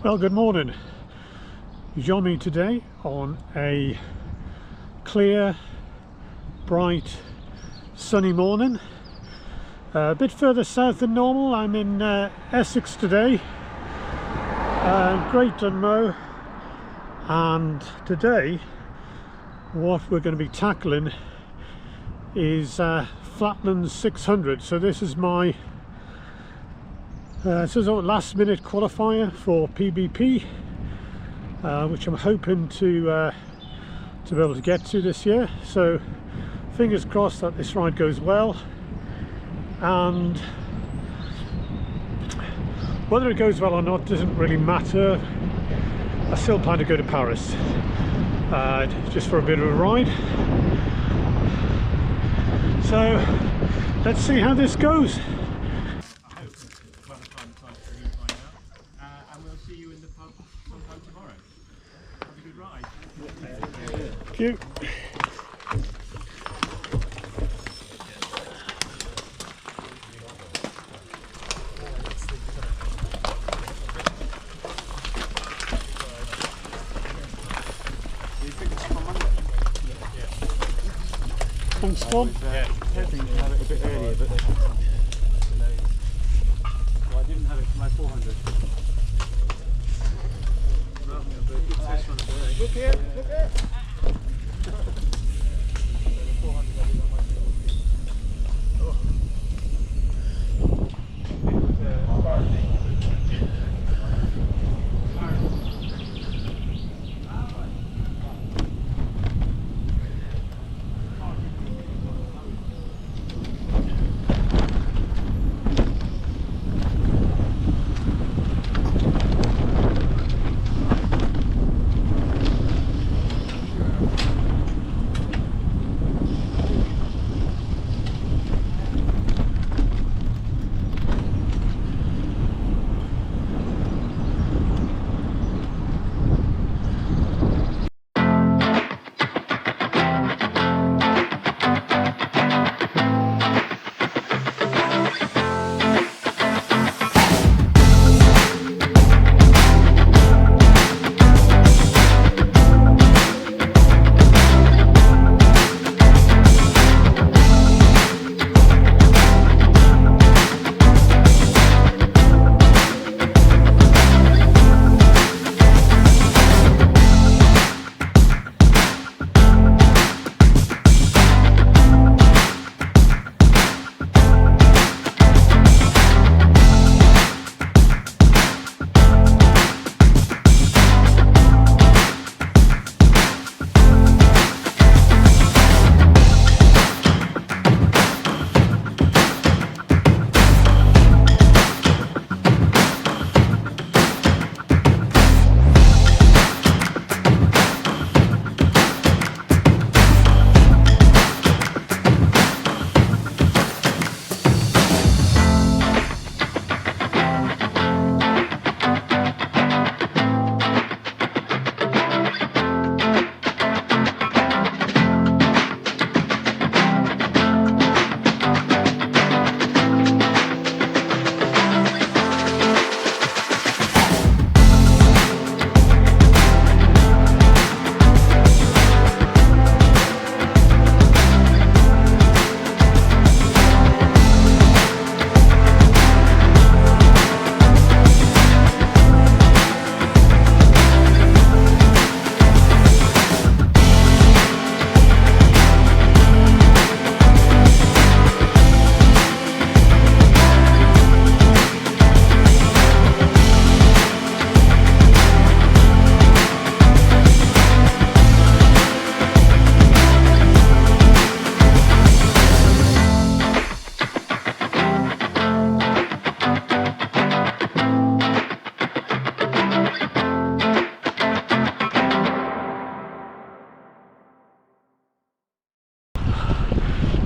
Well, good morning. You join me today on a clear, bright, sunny morning. A bit further south than normal. I'm in Essex today, Great Dunmow, and today what we're going to be tackling is Flatlands 600. So this is my last minute qualifier for PBP, which I'm hoping to be able to get to this year. So fingers crossed that this ride goes well, and whether it goes well or not doesn't really matter. I still plan to go to Paris just for a bit of a ride. So let's see how this goes. And we'll see you in the pub sometime tomorrow. Have a good ride. Thank you. Thanks, Tom. Hoping to have it a bit earlier, but they delayed. Well, I didn't have it for my 400. Look here, look here.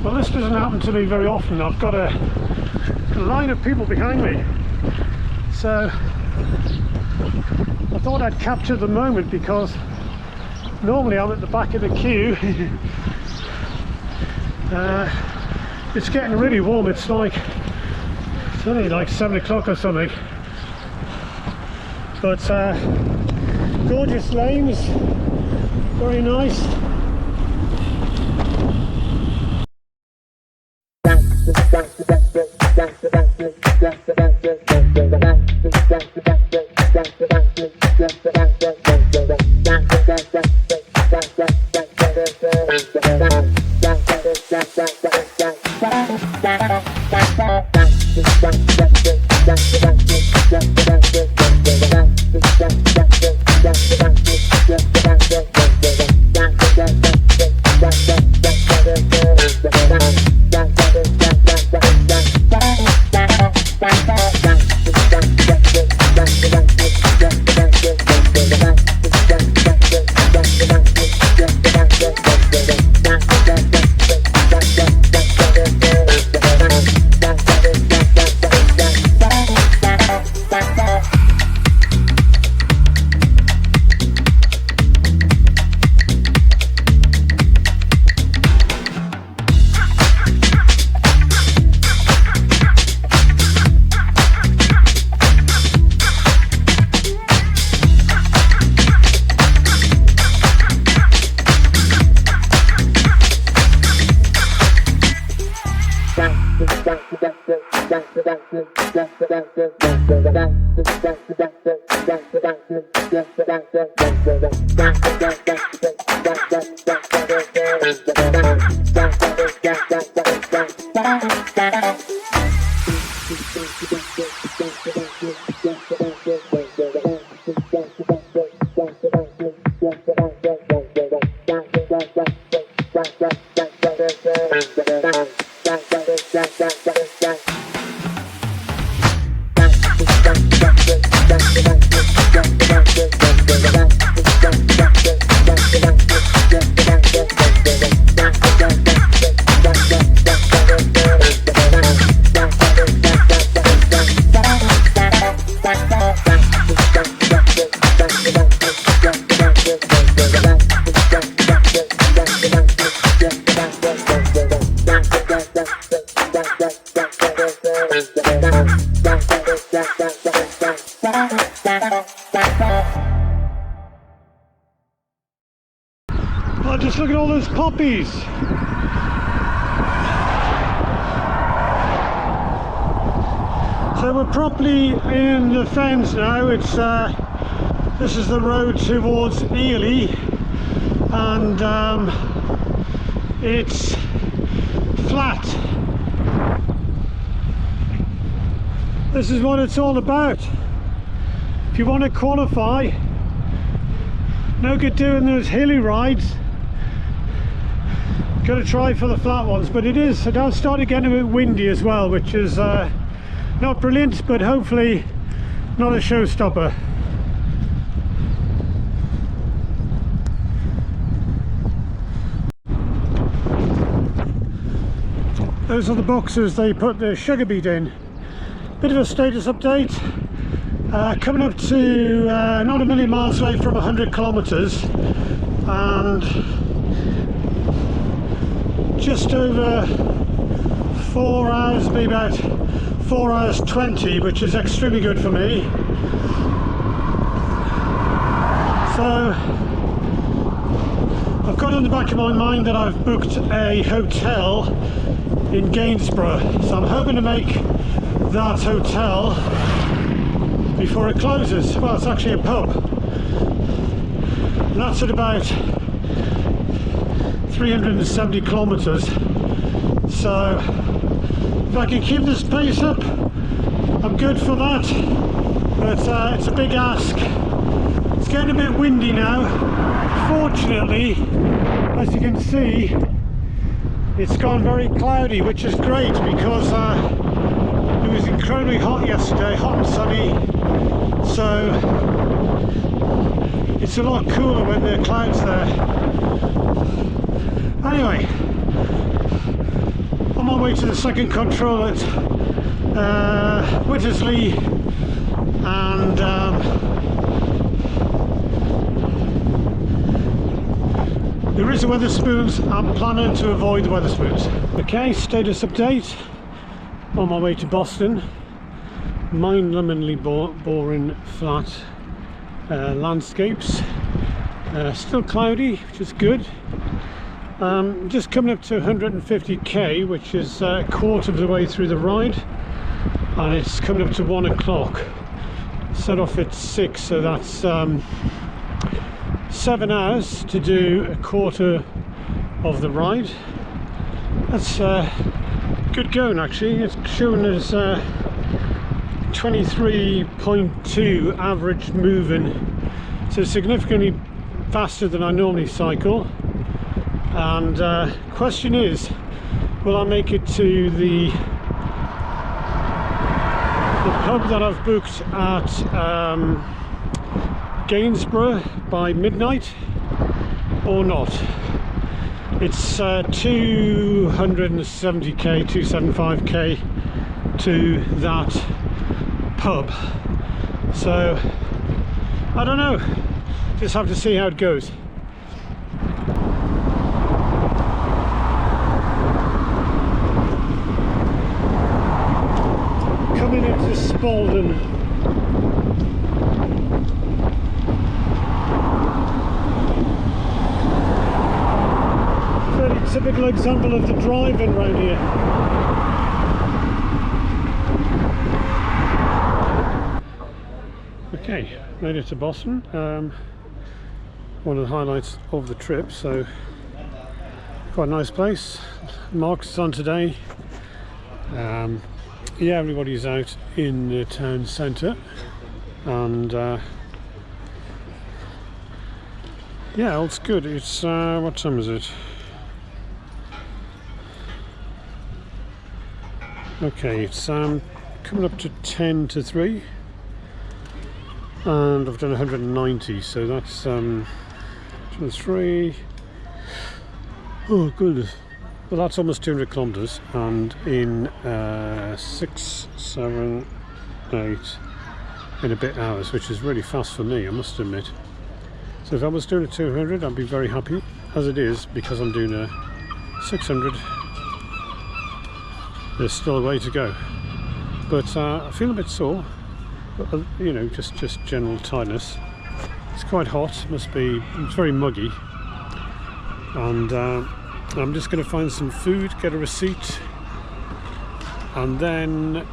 Well, this doesn't happen to me very often. I've got a line of people behind me, so I thought I'd capture the moment, because normally I'm at the back of the queue. It's getting really warm. It's only like 7 o'clock or something, But gorgeous lanes, very nice. Oh, just look at all those poppies. So we're properly in the Fens now. It's this is the road towards Ely, and it's flat. This is what it's all about. If you want to qualify, no good doing those hilly rides. Got to try for the flat ones, but it does start getting a bit windy as well, which is not brilliant, but hopefully not a showstopper. Those are the boxes they put the sugar beet in. Bit of a status update. Coming up to not a million miles away from 100 kilometers, and just over 4 hours, maybe about 4 hours 20, which is extremely good for me. So I've got in the back of my mind that I've booked a hotel in Gainsborough, so I'm hoping to make that hotel before it closes. Well, it's actually a pub, and that's at about 370 kilometers. So if I can keep this pace up, I'm good for that, but it's a big ask. It's getting a bit windy now. Fortunately, as you can see, it's gone very cloudy, which is great, because it was incredibly hot yesterday, hot and sunny, so it's a lot cooler when there are clouds there. Anyway, on my way to the second control at Wittersley, and there is a Wetherspoons. I'm planning to avoid the Wetherspoons. Okay, status update. On my way to Boston. Mind-numbingly boring flat landscapes. Still cloudy, which is good. Just coming up to 150k, which is a quarter of the way through the ride, and it's coming up to 1 o'clock. Set off at 6, so that's 7 hours to do a quarter of the ride. That's good going actually. It's showing us 23.2 average moving, so significantly faster than I normally cycle. And question is, will I make it to the pub that I've booked at Gainsborough by midnight or not? It's 270k, 275k to that pub, so I don't know, just have to see how it goes. Coming into Spalding. Very typical example of the driving around here. Okay, made it to Boston. One of the highlights of the trip, so quite a nice place. Marks is on today. Yeah, everybody's out in the town centre, and yeah, it's good. It's what time is it? Okay, it's coming up to 10 to 3, and I've done 190, so that's 3. Oh goodness. Well, that's almost 200 kilometres, and in 6, 7, 8 in a bit hours, which is really fast for me, I must admit. So if I was doing a 200, I'd be very happy. As it is, because I'm doing a 600, there's still a way to go. But I feel a bit sore, but, you know, just general tiredness. It's quite hot, must be, it's very muggy, and I'm just going to find some food, get a receipt, and then,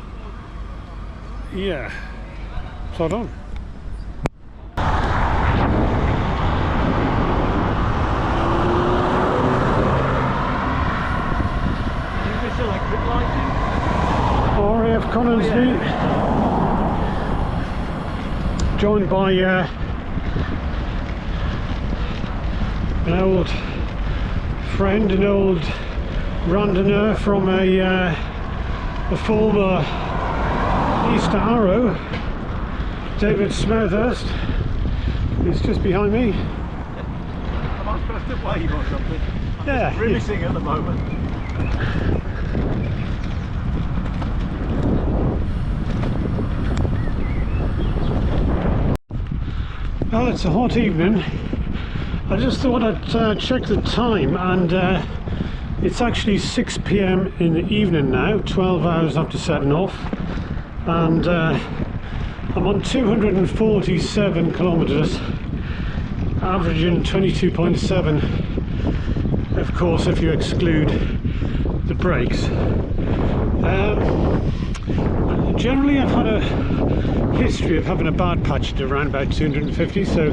yeah, plod on. RAF Coningsby, joined by an old friend, an old randoner from a former Easter Arrow, David Smethurst. He's just behind me. Am I supposed to wave or something? I'm yeah, grimacing at the moment. Well, it's a hot evening. I just thought I'd check the time, and it's actually 6 p.m. in the evening now, 12 hours after setting off, and I'm on 247 kilometres, averaging 22.7, of course if you exclude the brakes. Generally I've had a history of having a bad patch at around about 250, so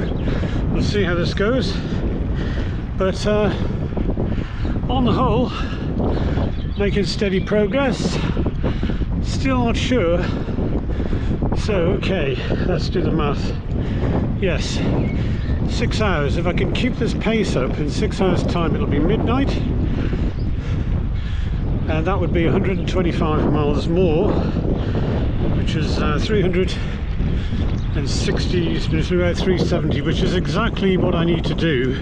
we'll see how this goes. But on the whole, making steady progress. Still not sure. So okay, let's do the math. Yes, 6 hours. If I can keep this pace up, in 6 hours time it'll be midnight, and that would be 125 miles more, which is 360, about 370, which is exactly what I need to do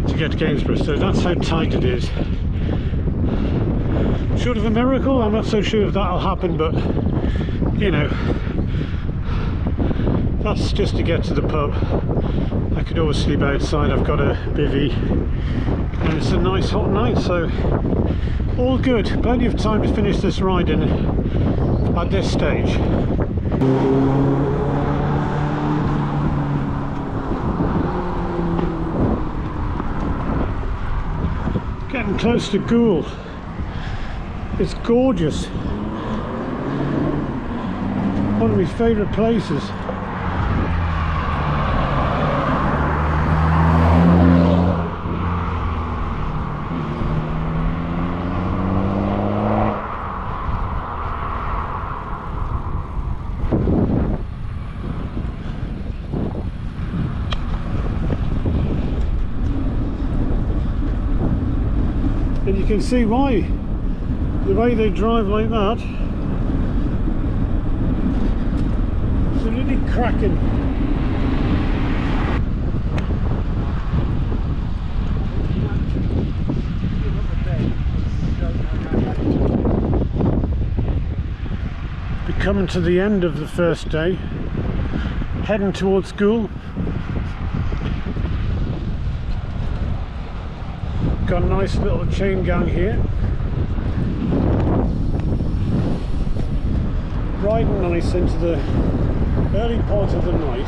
to get to Gainsborough. So that's how tight it is. Short of a miracle, I'm not so sure if that'll happen, but you know, that's just to get to the pub. I could always sleep outside, I've got a bivvy, and it's a nice hot night, so all good. Plenty of time to finish this riding at this stage. Getting close to Goole. It's gorgeous. One of my favourite places. And you can see why, the way they drive like that. It's really cracking. We're coming to the end of the first day, heading towards Goole. Got a nice little chain gang here. Riding nice into the early part of the night.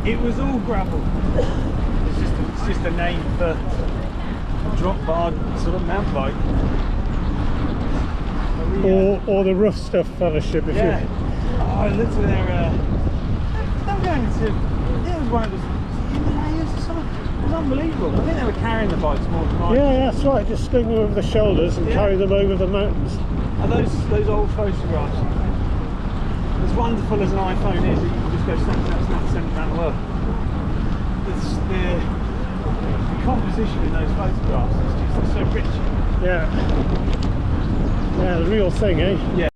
It was all gravel. It's just a name for drop bar sort of mountain bike. Or the rough stuff fellowship. If yeah. Oh, I looked at their. I'm going to. Yeah, it was one of those Himalayas or something. It was unbelievable. I think they were carrying the bikes more than mine. Yeah, that's right. Just sling them over the shoulders and carry them over the mountains. And those old photographs. As wonderful as an iPhone is, you can just go snap, send it around the world. The composition in those photographs is just so rich. Yeah. Yeah, the real thing, eh? Yeah.